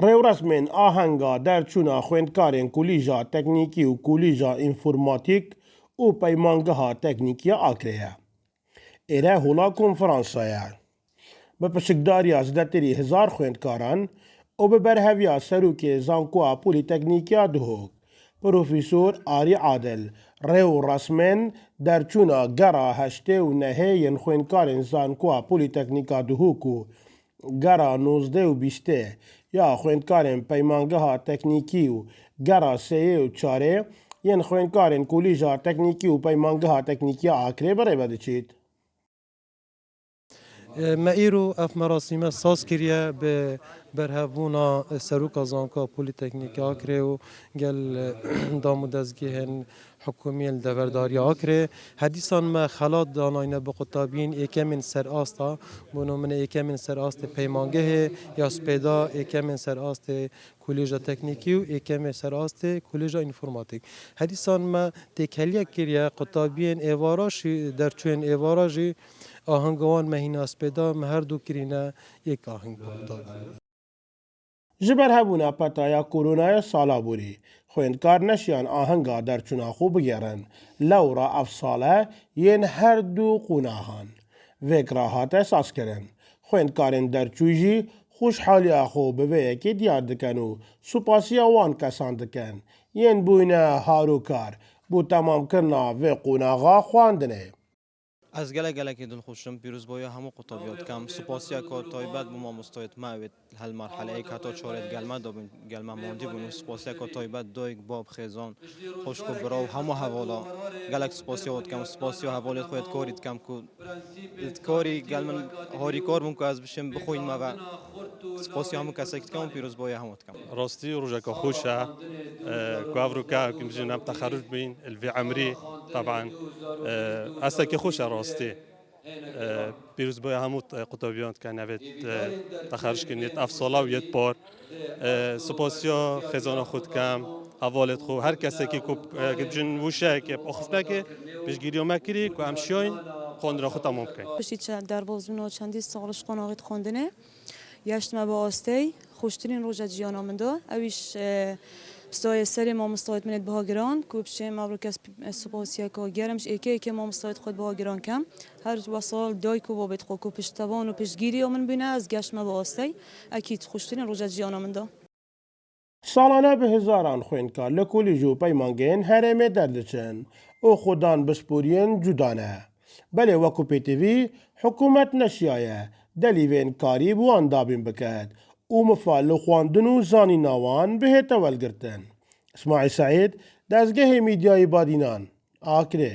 Rewresmên ahenga derçûna xwendkarên Kulîja Teknîkî û Kulîja Înformatîk û Peymangeha Teknîkî ya Akrê ye. Êre hola konferansa ye. Bi piştgidariya zêdetirî hezar xwendkaran û bi berheviya Serokê Zankoa Polîteknîk ya Duhok, Profesor Arî Adil, rewresmên derçûna gera heştê û nehê yên xwendkarên Zankoa Polîteknîka Duhok û gera nozdeh û bîstê ya xwendkarên Peymangeha Teknîkî û gera sêyê û çarê yên xwendkarên Kulîja Teknîkî û Peymangeha Teknîkî ya Akrê birêve diçît. ما ایرو اف مراسم ساز کریه به برهبونا سروکا زانکا پولیتکنیک آکره و گل دامودزگی هن حکومی الدورداری آکره حدیثان ما خلات داناینه بقطابین ایکمین سر آستا بونو من ایکمین سر آست پیمانگه یا سپیدا ایکمین سر آست کلیجا تکنیکی و ایکمین سر آست کلیجا انفورماتیک حدیثان ما تکلیه کریه قطابین ایواراشی در چون ایواراشی آهنگوان مهینا سپیدا مهر دو کرینه یک آهنگ بود. Ji ber hebûna petaya koronaya sala borî, xwendkar neşiyan ahenga derçûna xwe bigerin. Lewra ev sale yên her du qunahan. Vêkira hate sazkirin. Xwendkarên derçû jî xweşxaliya xwe bi vê yekê diyar dikin û supasiya wan kesan dikin. Yên bûyine harokar bû temamkirina vê qonaxa xwandinê. از گله دلخوشم پیروز بایا همو قطابیات کم سپاسیا که تایبت بوم مستعد معوید هل مرحله ای که تا چارت گلمه دابن گلمه ماندی بونو سپاسیا که تایبت دایگ باب خیزان خوشک و براو همو حوالا گلک سپاسیا وات کم سپاسیا حوالت خودت کاریت کم کو کاری گلمن هاری کار بون که از بشم بخوین ما و سپاسیا همو کسایت کم پیروز بایا هموت کم راستی روجك خوشة كوافروكا كمجي نام تخرج بين الفي عمري طبعا هسه كي خوشة راستی پیروز بایا همو قطابیان که نوید تخرج کنید افسالا و یت بار سپاسیا خزانه خود کم حوالت خو هر کسی که جن وشه که اخفنا که پیش گیری مکری که همشیاین خواندن خود تمام کنید. پشت در بازمون چندی سالش قناعت خواندنه یشتم با آستی خوشترین روز جیانامنده اویش سایه سری ما مستعد منید به گران کوبشه مبروکس سپاسیا که گرمش ایکی ما مستعد خود به گران کم هر وسال دای کو بابت خو پشتوان و پشتگیری من بینه از گشت ما با آستی اکید خوشترین روز جیانامنده سالانه به هزاران خوێندکار لە کۆلیژ و پەیمانگەیەن هەرێمێ دەردەچن ئەو خۆدان بسپۆریên cudane. Belê wekû PTV hikûmet neşiyaye delîvên karî bi wan dabîn biket û mifa li xwandin û zanîna wan bihête welgirtin. İsmaîl Saîd, Dezgehê Mîdyayê Badînan, Akrê.